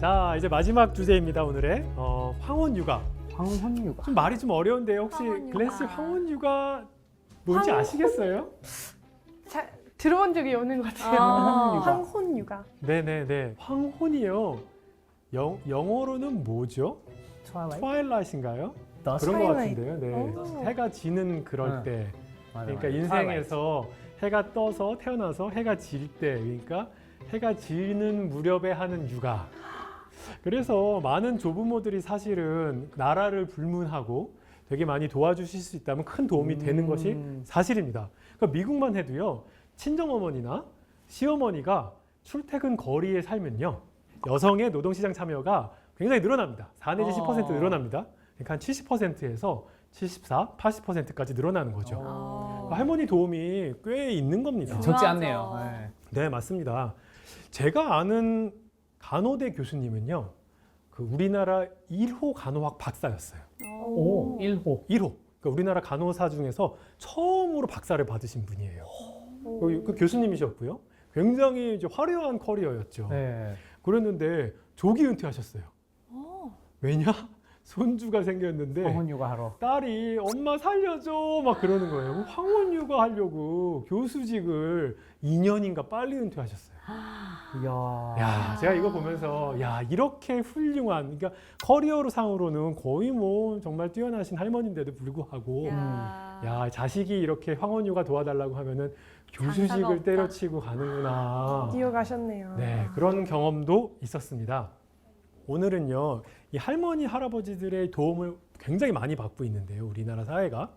자, 이제 마지막 주제입니다. 오늘의 황혼육아. 황혼육아. 좀 말이 좀 어려운데요. 혹시 황혼육아. 글래스 황혼육아 뭔지 아시겠어요? 잘 들어본 적이 없는 것 같아요. 황혼육아. 황혼육아. 네네네. 황혼이요. 영어로는 뭐죠? 트와일라이트? 트와일라이트인가요? 그런 것 Twilight. 같은데요. 네. 오. 해가 지는 그럴 응. 때. 맞아, 그러니까 맞아. 인생에서 해가 떠서 태어나서 해가 질 때, 그러니까 해가 지는 무렵에 하는 육아. 그래서 많은 조부모들이 사실은 나라를 불문하고 되게 많이 도와주실 수 있다면 큰 도움이 되는 것이 사실입니다. 그러니까 미국만 해도요, 친정어머니나 시어머니가 출퇴근 거리에 살면요, 여성의 노동시장 참여가 굉장히 늘어납니다. 4 내지 10% 늘어납니다. 그러니까 한 70%에서 74, 80%까지 늘어나는 거죠. 그러니까 할머니 도움이 꽤 있는 겁니다. 적지 맞아. 않네요. 네. 네, 맞습니다. 제가 아는 간호대 교수님은요, 그 우리나라 1호 간호학 박사였어요. 오, 1호. 1호. 그러니까 우리나라 간호사 중에서 처음으로 박사를 받으신 분이에요. 그 교수님이셨고요. 굉장히 이제 화려한 커리어였죠. 네. 그랬는데 조기 은퇴하셨어요. 왜냐? 손주가 생겼는데 황혼육아 하러. 딸이 엄마 살려줘 막 그러는 거예요. 황혼육아 하려고 교수직을 2년인가 빨리 은퇴하셨어요. 이야. 야, 제가 이거 보면서 야, 이렇게 훌륭한, 그러니까 커리어로 상으로는 거의 뭐 정말 뛰어나신 할머니인데도 불구하고 야, 자식이 이렇게 황혼육아 도와달라고 하면은 장사가 교수직을 없다. 때려치고 가는구나. 뛰어가셨네요. 네, 그런 경험도 있었습니다. 오늘은요, 이 할머니, 할아버지들의 도움을 굉장히 많이 받고 있는데요, 우리나라 사회가.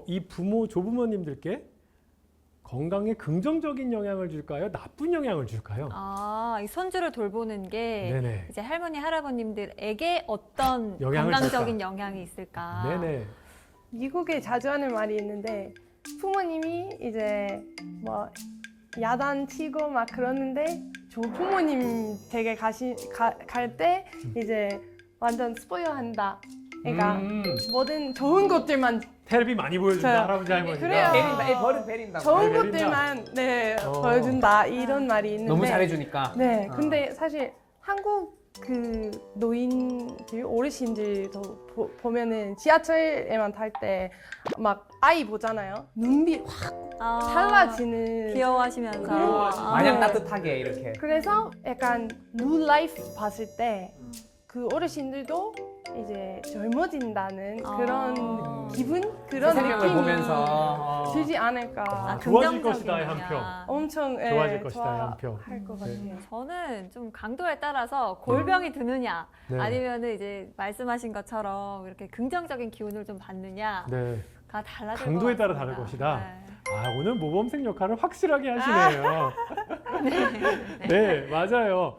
이 부모, 조부모님들께 건강에 긍정적인 영향을 줄까요? 나쁜 영향을 줄까요? 이 손주를 돌보는 게 네네. 이제 할머니, 할아버님들에게 어떤 영향을 건강적인 줄까? 영향이 있을까? 네네. 미국에 자주 하는 말이 있는데 부모님이 이제 뭐 야단치고 막 그러는데 조부모님 댁에 갈 때 이제 완전 스포일한다. 그러니까 뭐든 좋은 것들만 텔레비 많이 보여준다, 저요. 할아버지, 할머니가. 그래요. 베린다. 버릇 베린다. 좋은 네, 것들만 네 어. 보여준다 이런 말이 있는데 너무 잘해주니까. 네, 어. 근데 사실 한국 그 노인들, 어르신들도 보면은 지하철에만 탈 때 막 아이 보잖아요. 눈빛 확 달라지는. 귀여워하시면서 마냥 네. 따뜻하게 이렇게. 그래서 약간 뉴 라이프 봤을 때 그 어르신들도 이제 젊어진다는 그런 기분, 그런 생명을 느낌이 보면서 들지 않을까. 좋아질 긍정적인 것이다의 한 영향. 표. 엄청 좋아질 것이다, 한 표. 할 것 네. 같아요. 저는 좀 강도에 따라서 골병이 드느냐, 네. 아니면은 이제 말씀하신 것처럼 이렇게 긍정적인 기운을 좀 받느냐가 네. 달라질 강도에 것 따라 같습니다. 다를 것이다. 네. 오늘 모범생 역할을 확실하게 하시네요. 네, 맞아요.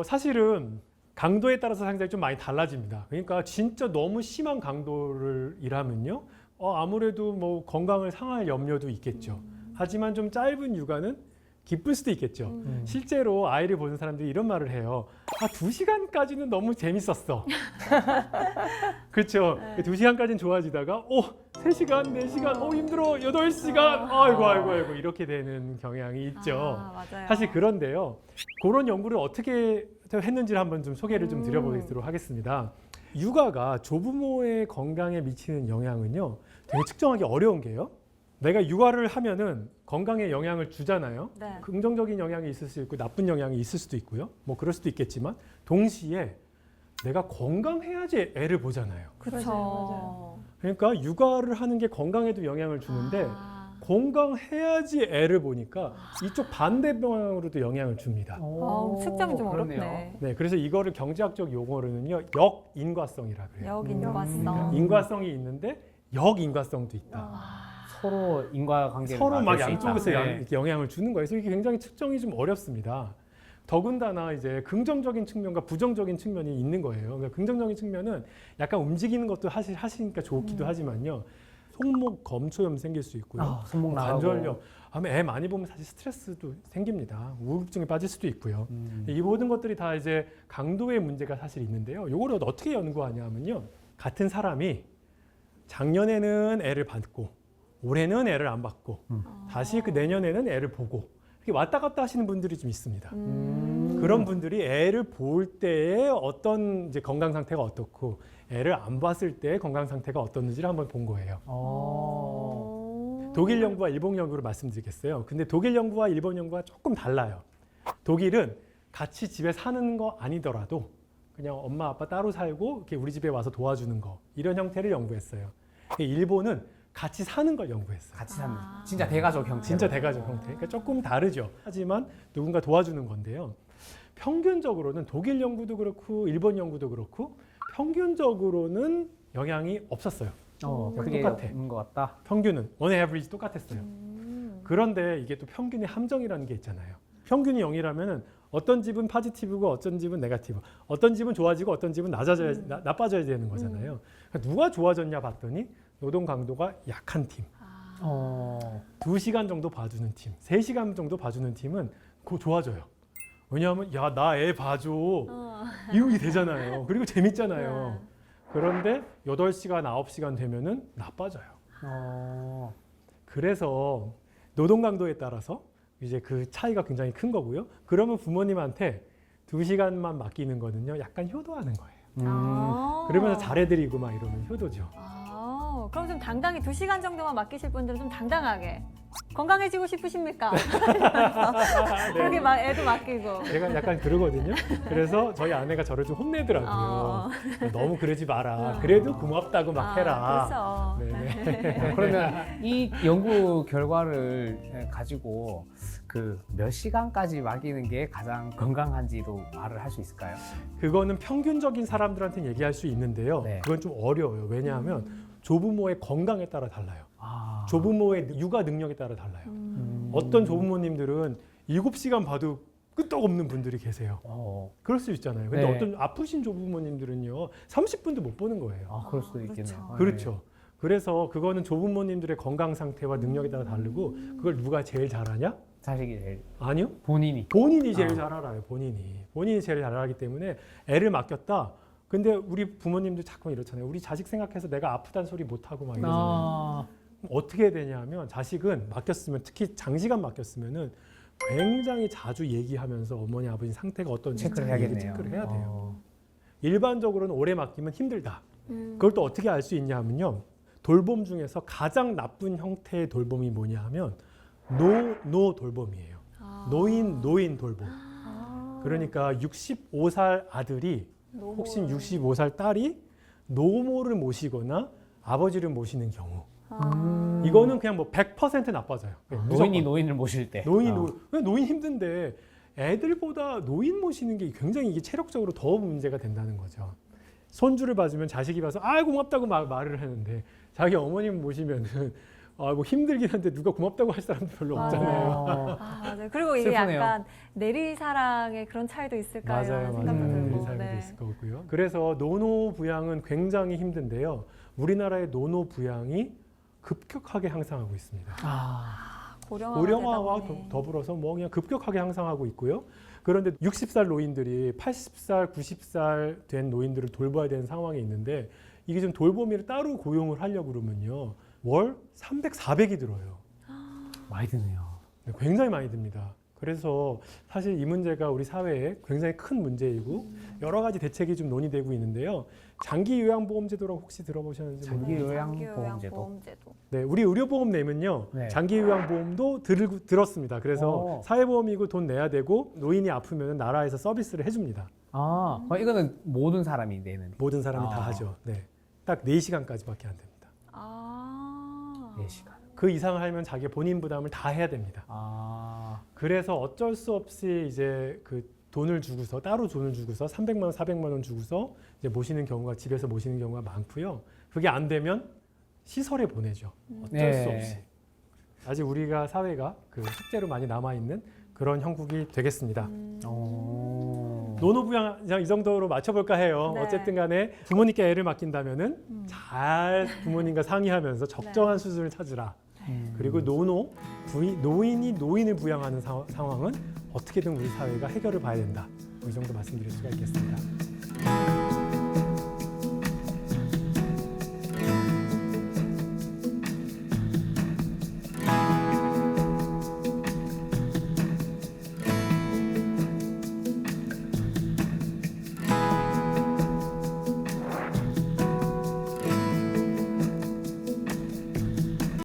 사실은 강도에 따라서 상당히 좀 많이 달라집니다. 그러니까 진짜 너무 심한 강도를 일하면요, 아무래도 뭐 건강을 상할 염려도 있겠죠. 하지만 좀 짧은 육아는 기쁠 수도 있겠죠. 실제로 아이를 보는 사람들이 이런 말을 해요. 2시간까지는 너무 재밌었어. 그렇죠. 2시간까지는 좋아지다가 3시간, 4시간, 힘들어, 8시간, 아이고 이렇게 되는 경향이 있죠. 맞아요. 사실 그런데요, 그런 연구를 어떻게 했는지를 한번 좀 소개를 좀 드려보도록 하겠습니다. 육아가 조부모의 건강에 미치는 영향은요, 되게 측정하기 어려운 게요. 내가 육아를 하면은 건강에 영향을 주잖아요. 네. 긍정적인 영향이 있을 수 있고 나쁜 영향이 있을 수도 있고요. 뭐 그럴 수도 있겠지만 동시에 내가 건강해야지 애를 보잖아요. 그렇죠. 맞아요. 그러니까 육아를 하는 게 건강에도 영향을 주는데 건강해야지 애를 보니까 이쪽 반대 방향으로도 영향을 줍니다. 측정이 좀 그렇네요. 어렵네. 네, 그래서 이거를 경제학적 용어로는요, 역인과성이라 그래요. 역인과성. 인과성이 있는데 역인과성도 있다. 서로 인과관계를 서로 막 만들 수 양쪽에서 있다. 네. 이렇게 영향을 주는 거예요. 그래서 이게 굉장히 측정이 좀 어렵습니다. 더군다나 이제 긍정적인 측면과 부정적인 측면이 있는 거예요. 그러니까 긍정적인 측면은 약간 움직이는 것도 하시니까 좋기도 하지만요, 손목 검초염 생길 수 있고요. 손목 나가고. 관절염. 애 많이 보면 사실 스트레스도 생깁니다. 우울증에 빠질 수도 있고요. 이 모든 것들이 다 이제 강도의 문제가 사실 있는데요. 이걸 어떻게 연구하냐면요, 같은 사람이 작년에는 애를 받고 올해는 애를 안 받고 다시 그 내년에는 애를 보고 이렇게 왔다 갔다 하시는 분들이 좀 있습니다. 그런 분들이 애를 볼 때에 어떤 이제 건강 상태가 어떻고 애를 안 봤을 때 건강 상태가 어떻는지를 한번 본 거예요. 독일 연구와 일본 연구를 말씀드리겠어요. 근데 독일 연구와 일본 연구가 조금 달라요. 독일은 같이 집에 사는 거 아니더라도 그냥 엄마 아빠 따로 살고 이렇게 우리 집에 와서 도와주는 거 이런 형태를 연구했어요. 일본은 같이 사는 걸 연구했어요. 같이 사는 진짜 대가족 형태. 진짜 대가족 형태. 그러니까 조금 다르죠. 하지만 누군가 도와주는 건데요. 평균적으로는 독일 연구도 그렇고 일본 연구도 그렇고 평균적으로는 영향이 없었어요. 그게 똑같아. 없는 것 같다. 평균은 on average 똑같았어요. 그런데 이게 또 평균의 함정이라는 게 있잖아요. 평균이 0이라면 어떤 집은 포지티브고 어떤 집은 네거티브. 어떤 집은 좋아지고 어떤 집은 나빠져야 되는 거잖아요. 그러니까 누가 좋아졌냐 봤더니 노동 강도가 약한 팀. 2시간 정도 봐주는 팀, 3시간 정도 봐주는 팀은 그거 좋아져요. 왜냐하면 야, 나 애 봐줘. 이렇게 되잖아요. 그리고 재밌잖아요. 그런데 8시간, 9시간 되면은 나빠져요. 그래서 노동 강도에 따라서 이제 그 차이가 굉장히 큰 거고요. 그러면 부모님한테 2시간만 맡기는 거는요, 약간 효도하는 거예요. 그러면서 잘해드리고 막 이러면 효도죠. 그럼 좀 당당히 2시간 정도만 맡기실 분들은 좀 당당하게 건강해지고 싶으십니까? 그렇게 막 애도 맡기고. 제가 약간 그러거든요. 그래서 저희 아내가 저를 좀 혼내더라고요. 너무 그러지 마라. 그래도 고맙다고 막 해라. 그렇죠. 네네. 그러면 이 연구 결과를 가지고 그 몇 시간까지 맡기는 게 가장 건강한지도 말을 할 수 있을까요? 그거는 평균적인 사람들한테는 얘기할 수 있는데요. 네. 그건 좀 어려워요. 왜냐하면 조부모의 건강에 따라 달라요. 아. 조부모의 육아 능력에 따라 달라요. 어떤 조부모님들은 7시간 봐도 끄떡없는 분들이 계세요. 그럴 수 있잖아요. 근데 네. 어떤 아프신 조부모님들은요, 30분도 못 보는 거예요. 아, 그럴 수도 있겠네요. 그렇죠. 그래서 그거는 조부모님들의 건강 상태와 능력에 따라 다르고 그걸 누가 제일 잘하냐? 자식이 제일 아니요. 본인이. 본인이 제일 잘 알아요. 본인이 제일 잘 알기 때문에 애를 맡겼다. 근데 우리 부모님들 자꾸 이렇잖아요. 우리 자식 생각해서 내가 아프다는 소리 못하고 막 이러잖아요. 어떻게 되냐면 자식은 맡겼으면, 특히 장시간 맡겼으면은 굉장히 자주 얘기하면서 어머니 아버지 상태가 어떤지 체크를 해야겠네요. 체크를 해야 돼요. 일반적으로는 오래 맡기면 힘들다. 그걸 또 어떻게 알 수 있냐 하면요. 돌봄 중에서 가장 나쁜 형태의 돌봄이 뭐냐 하면 노 돌봄이에요. 노인 돌봄. 그러니까 65살 아들이 혹시 65살 딸이 노모를 모시거나 아버지를 모시는 경우, 이거는 그냥 뭐 100% 나빠져요. 노인이 노인을 모실 때. 노인 힘든데 애들보다 노인 모시는 게 굉장히 이게 체력적으로 더 문제가 된다는 거죠. 손주를 봐주면 자식이 봐서 아이고 고맙다고 말을 하는데 자기 어머님 모시면은 뭐 힘들긴 한데 누가 고맙다고 할 사람도 별로 없잖아요. 네. 그리고 이게 슬프네요. 약간 내리사랑의 그런 차이도 있을까요? 맞아요. 생각도 들고. 사람도 있을 거고요. 그래서 노노 부양은 굉장히 힘든데요. 우리나라의 노노 부양이 급격하게 향상하고 있습니다. 고령화와 더불어서 뭐 그냥 급격하게 향상하고 있고요. 그런데 60살 노인들이 80살, 90살 된 노인들을 돌봐야 되는 상황이 있는데 이게 좀 돌보미를 따로 고용을 하려고 그러면요. 월 300, 400이 들어요. 많이 드네요. 네, 굉장히 많이 듭니다. 그래서 사실 이 문제가 우리 사회에 굉장히 큰 문제이고 여러 가지 대책이 좀 논의되고 있는데요. 장기 요양보험제도라고 혹시 들어보셨는지 모르겠는데 요양보험제도. 네, 우리 의료보험 내면요. 네. 장기 요양보험도 들었습니다. 그래서 사회보험이고 돈 내야 되고 노인이 아프면 나라에서 서비스를 해줍니다. 이거는 모든 사람이 내는. 모든 사람이 다 하죠. 네, 딱 4시간까지밖에 안 됩니다. 4시간. 그 이상을 하면 자기 본인 부담을 다 해야 됩니다. 그래서 어쩔 수 없이 이제 그 돈을 주고서 따로 돈을 주고서 300만 원, 400만 원 주고서 이제 모시는 경우가 집에서 모시는 경우가 많고요. 그게 안 되면 시설에 보내죠. 어쩔 수 없이. 아직 우리가 사회가 그 숙제로 많이 남아 있는 그런 형국이 되겠습니다. 노노 부양 이 정도로 맞춰볼까 해요. 네. 어쨌든 간에 부모님께 애를 맡긴다면은 잘 부모님과 상의하면서 적정한 수준을 찾으라. 그리고 노인이 노인을 부양하는 상황은 어떻게든 우리 사회가 해결을 봐야 된다. 이 정도 말씀드릴 수가 있겠습니다.